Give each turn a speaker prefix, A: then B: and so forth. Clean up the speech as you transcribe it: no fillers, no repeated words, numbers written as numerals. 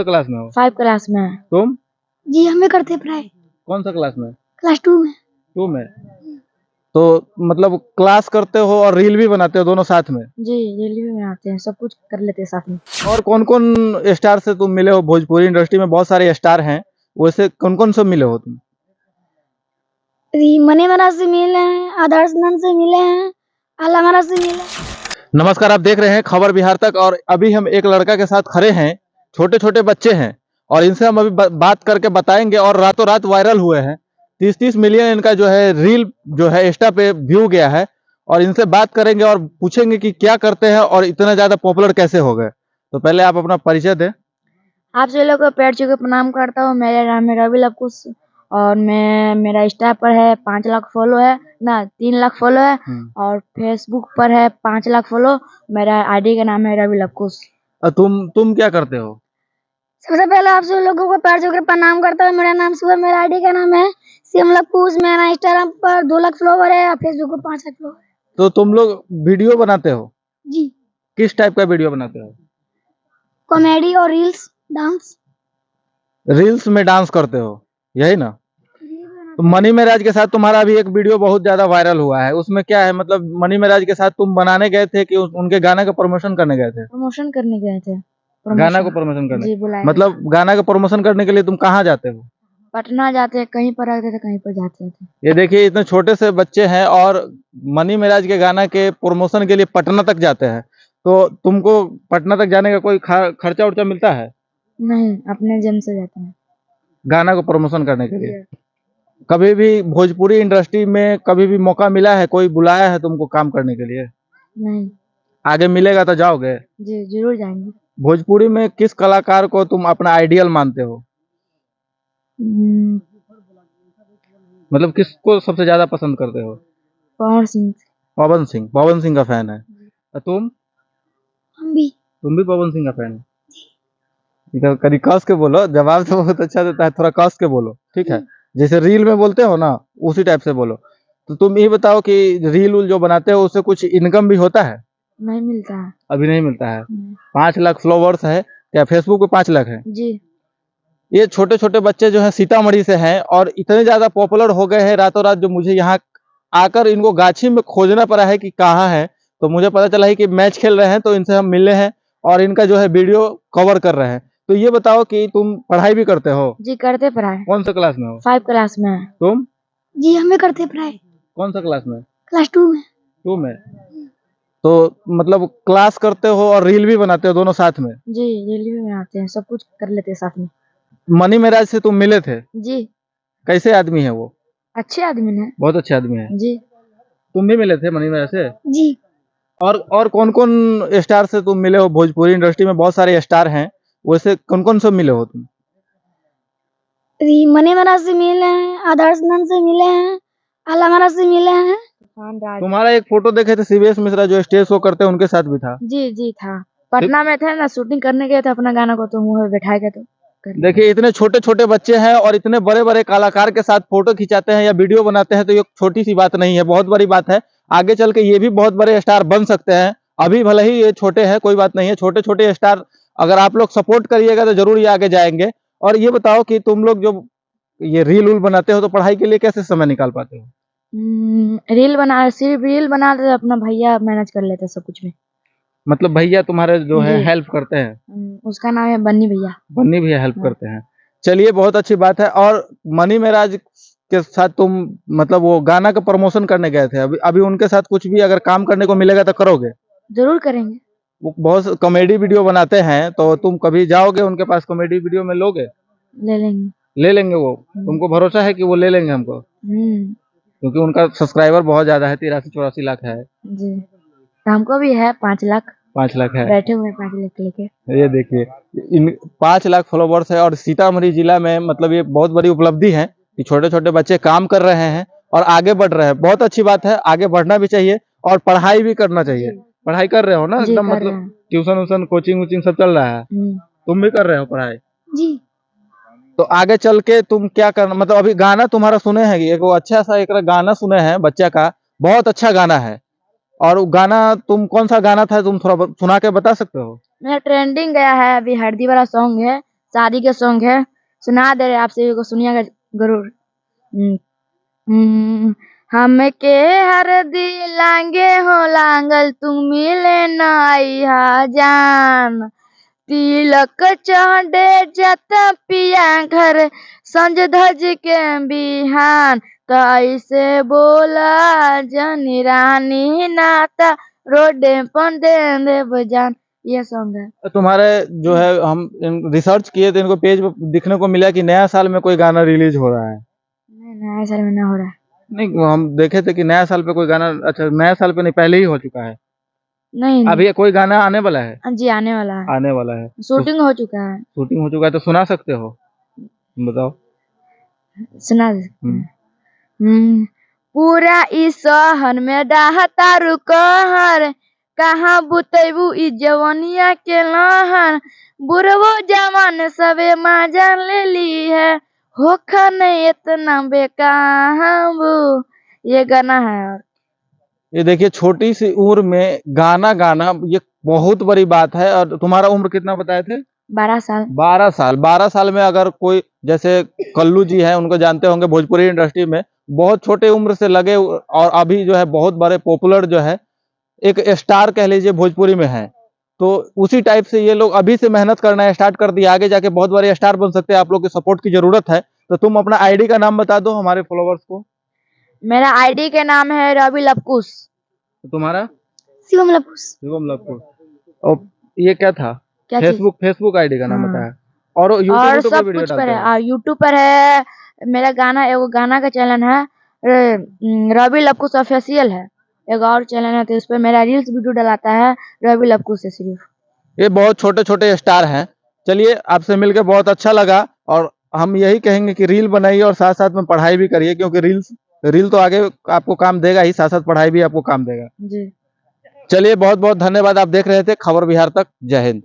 A: Class में हो?
B: 5 class में है।
A: तुम
B: जी हमें करते पढ़ाई
A: कौन सा क्लास में?
B: क्लास 2 में।
A: 2 में। तो मतलब क्लास करते हो और रील भी बनाते हो दोनों साथ में?
B: जी रील भी बनाते हैं, सब कुछ कर लेते हैं साथ में।
A: और कौन कौन स्टार से तुम मिले हो? भोजपुरी इंडस्ट्री में बहुत सारे स्टार हैं, वैसे कौन कौन से मिले हो तुम?
B: मनी महाराज से मिले हैं, आदर्श नंद से मिले हैं, आला महाराज से मिले हैं।
A: नमस्कार, आप देख रहे हैं खबर बिहार तक। और अभी हम एक लड़का के साथ खड़े हैं, छोटे छोटे बच्चे हैं, और इनसे हम अभी बात करके बताएंगे। और रातों रात वायरल हुए हैं, 30-30 मिलियन इनका जो है रील जो है इंस्टा पे व्यू गया है। और इनसे बात करेंगे और पूछेंगे कि क्या करते हैं और इतना ज्यादा पॉपुलर कैसे हो गए। तो पहले आप अपना परिचय दें।
B: आप सभी लोग को पैर छू के प्रणाम करता हूँ। मेरा नाम है रवि लवकुश और मेरा इंस्टा पर है 5 लाख फॉलो है ना, 3 लाख फॉलो है, और फेसबुक पर है 5 लाख फॉलो। मेरा आईडी का नाम है रवि लवकुश।
A: तुम क्या करते हो?
B: सबसे पहले आप सभी लोगों को पैर छू के प्रणाम करता हूँ। मेरा नाम सुबह, मेरा आईडी का नाम है सीएम लवकुश। मेरा इंस्टाग्राम पर 2 लाख फॉलोवर है और फेसबुक पर 5 लाख फॉलोवर है।
A: तो तुम लोग वीडियो बनाते हो?
B: जी।
A: किस टाइप का वीडियो बनाते हो?
B: कॉमेडी और रील्स, डांस।
A: रील्स में डांस करते हो, यही ना? तो मनी महाराज के साथ तुम्हारा भी एक वीडियो बहुत ज्यादा वायरल हुआ है, उसमें क्या है? मतलब मनी महाराज के साथ तुम बनाने गए थे कि उनके गाने का प्रमोशन करने गए थे?
B: प्रमोशन करने गए थे।
A: गाना को प्रमोशन करने?
B: जी बुलाए।
A: मतलब गाना का प्रमोशन करने के लिए तुम कहाँ जाते हो?
B: पटना जाते हैं, कहीं पर रहते थे, कहीं पर जाते थे।
A: ये देखिए, इतने छोटे से बच्चे हैं और मनी महाराज के गाना के प्रमोशन के लिए पटना तक जाते हैं। तो तुमको पटना तक जाने का कोई खर्चा उर्चा मिलता है?
B: नहीं, अपने जेब से जाते हैं
A: गाना को प्रमोशन करने के लिए। कभी भी भोजपुरी इंडस्ट्री में कभी भी मौका मिला है, कोई बुलाया है तुमको काम करने के लिए?
B: नहीं।
A: आगे मिलेगा तो जाओगे?
B: जी जरूर जाएंगे।
A: भोजपुरी में किस कलाकार को तुम अपना आइडियल मानते हो? मतलब किसको सबसे ज्यादा पसंद करते हो?
B: पवन सिंह।
A: पवन सिंह? पवन सिंह का फैन है? और
B: हम भी।
A: तुम भी पवन सिंह का फैन हो? इधर कभी कस के बोलो, जवाब तो बहुत अच्छा देता है, थोड़ा कस के बोलो, ठीक है? जैसे रील में बोलते हो ना, उसी टाइप से बोलो। तो तुम ये बताओ कि रील उल जो बनाते हो उससे कुछ इनकम भी होता है?
B: नहीं मिलता है।
A: अभी नहीं मिलता है। 5 लाख फॉलोवर्स है क्या फेसबुक पे? 5 लाख है
B: जी।
A: ये छोटे छोटे बच्चे जो है सीतामढ़ी से हैं और इतने ज्यादा पॉपुलर हो गए हैं रातों रात, जो मुझे यहाँ आकर इनको गाछी में खोजना पड़ा है कि कहाँ है। तो मुझे पता चला है कि मैच खेल रहे हैं, तो इनसे हम मिले हैं और इनका जो है वीडियो कवर कर रहे हैं। तो ये बताओ कि तुम पढ़ाई भी करते हो?
B: जी करते पढ़ाई।
A: कौन सा क्लास में हो?
B: 5 क्लास में है।
A: तुम
B: जी हमें करते पढ़ाई
A: कौन सा क्लास में?
B: क्लास 2 में।
A: 2 में। तो मतलब क्लास करते हो और रील भी बनाते हो दोनों साथ में?
B: जी रील भी बनाते हैं, सब कुछ कर लेते हैं साथ में।
A: मनी महाराज से तुम मिले थे?
B: जी।
A: कैसे आदमी है वो?
B: अच्छे आदमी हैं।
A: बहुत अच्छे आदमी है।
B: जी।
A: तुम भी मिले थे मनी महाराज से?
B: जी।
A: और कौन कौन स्टार से तुम मिले हो? भोजपुरी इंडस्ट्री में बहुत सारे स्टार हैं, वैसे कौन कौन से मिले हो तुम?
B: मनी महाराज से मिले हैं, आदर्श नंद से मिले हैं, आला महाराज से मिले हैं।
A: तुम्हारा एक फोटो देखे थे सीबीएस मिश्रा जो स्टेज शो करते हैं, उनके साथ भी था?
B: जी जी था। पटना में थे ना, शूटिंग करने गए थे अपना गाना को, तो मुंह पे बैठा के तो
A: देखिए, इतने छोटे छोटे बच्चे हैं और इतने बड़े बड़े कलाकार के साथ फोटो खिंचाते हैं या वीडियो बनाते हैं, तो ये छोटी सी बात नहीं है, बहुत बड़ी बात है। आगे चल के ये भी बहुत बड़े स्टार बन सकते हैं। अभी भले ही ये छोटे हैं, कोई बात नहीं है, छोटे छोटे स्टार अगर आप लोग सपोर्ट करिएगा तो जरूर ये आगे जाएंगे। और ये बताओ कि तुम लोग जो ये रील उल बनाते हो, तो पढ़ाई के लिए कैसे समय निकाल पाते हो?
B: सिर्फ रील बना रहे, अपना भैया मैनेज कर लेते सब कुछ में।
A: मतलब भैया तुम्हारे जो है हेल्प करते हैं?
B: उसका नाम है बन्नी भैया।
A: बन्नी भैया हेल्प करते हैं। चलिए, बहुत अच्छी बात है। और मनी महाराज के साथ तुम मतलब वो गाना का प्रमोशन करने गए थे, अभी अभी उनके साथ कुछ भी अगर काम करने को मिलेगा तो करोगे?
B: जरूर करेंगे।
A: वो बहुत कॉमेडी वीडियो बनाते हैं, तो तुम कभी जाओगे उनके पास, कॉमेडी वीडियो में लोगे?
B: ले लेंगे।
A: ले लेंगे वो? तुमको भरोसा है कि वो ले लेंगे हमको? क्योंकि उनका सब्सक्राइबर बहुत ज्यादा है, 83-84 लाख है।
B: जी। हमको भी है 5 लाख।
A: 5 लाख है।
B: बैठे हुए 5 लाख लेके।
A: ये देखिए, इन 5 लाख फॉलोवर्स है और सीतामढ़ी जिला में मतलब ये बहुत बड़ी उपलब्धि है कि छोटे छोटे बच्चे काम कर रहे हैं और आगे बढ़ रहे हैं। बहुत अच्छी बात है, आगे बढ़ना भी चाहिए और पढ़ाई भी करना चाहिए। पढ़ाई कर रहे हो ना एकदम? मतलब ट्यूशन व्यूशन कोचिंग वोचिंग सब चल रहा है? तुम भी कर रहे हो पढ़ाई?
B: जी।
A: तो आगे चल के तुम क्या करना, मतलब अभी गाना तुम्हारा सुने हैं कि एक अच्छा सा एक गाना सुने हैं बच्चा का, बहुत अच्छा गाना है। और गाना तुम कौन सा गाना था, तुम थोड़ा सुना के बता सकते हो?
B: मेरा ट्रेंडिंग गया है अभी, हल्दी वाला सॉन्ग है, शादी के सॉन्ग है, सुना दे रहे आप सभी को, सुनिएगा जरूर। हमके हरदी लांगे हो लांगल तुम मिले न आइहा जान, तिलक चढ़े जत पिया घर संज धज के बिहान, कैसे बोला जनी रानी नाता रोडे पर दे देव जान। ये सॉन्ग है।
A: तुम्हारे जो है हम रिसर्च किए तो इनको पेज पे दिखने को मिला कि नया साल में कोई गाना रिलीज हो रहा है।
B: नहीं, नया साल में ना हो रहा है।
A: नहीं, हम देखे थे कि नया साल पे कोई गाना, अच्छा नया साल पे नहीं पहले ही हो चुका है।
B: नहीं,
A: अभी ये कोई गाना आने वाला है?
B: जी आने वाला है,
A: आने वाला है।
B: शूटिंग हो चुका है।
A: शूटिंग हो चुका है तो सुना सकते हो, बताओ।
B: सुना सकते हैं। पूरा ई सहन में डाहता रुकहर, कहाँ बुतैबू ई जवनिया के लहर, बुढ़वो जवान सबे माजान ले ली है, होखा नहीं इतना बेकाबू। ये गाना है। और
A: ये देखिए छोटी सी उम्र में गाना गाना ये बहुत बड़ी बात है। और तुम्हारा उम्र कितना बताए थे?
B: 12 साल।
A: 12 साल। 12 साल में अगर कोई, जैसे कल्लू जी हैं, उनको जानते होंगे, भोजपुरी इंडस्ट्री में बहुत छोटे उम्र से लगे और अभी जो है बहुत बड़े पॉपुलर जो है एक स्टार कह लीजिए भोजपुरी में है। तो उसी टाइप से ये लोग अभी से मेहनत करना स्टार्ट कर दिया, आगे जाके बहुत बड़े स्टार बन सकते हैं। आप लोग की सपोर्ट की जरूरत है। तो तुम अपना आईडी का नाम बता दो हमारे फॉलोवर्स को।
B: मेरा आईडी का नाम है रवि लवकुश।
A: तुम्हारा?
B: शिवम लवकुश।
A: शिवम लवकुश। और ये क्या था?
B: क्या
A: फेसबुक आईडी का नाम
B: हाँ।
A: बताया। और
B: और
A: यूट्यूब पे
B: सब
A: वीडियो
B: कुछ पर
A: डालते
B: है।
A: हो?
B: और यूट्यूब पर है मेरा गाना, एगो गाना का चैनल है रवि लवकुश ऑफिशियल है। एक और चैनल है तो उस पर मेरा रील्स वीडियो डलाता है रवि लवकुश से सिर्फ।
A: ये बहुत छोटे छोटे स्टार हैं। चलिए, आपसे मिलकर बहुत अच्छा लगा। और हम यही कहेंगे कि रील बनाइए और साथ साथ में पढ़ाई भी करिए, क्योंकि रील तो आगे आपको काम देगा ही, साथ साथ पढ़ाई भी आपको काम देगा।
B: जी।
A: चलिए, बहुत बहुत धन्यवाद। आप देख रहे थे खबर बिहार तक। जय हिंद।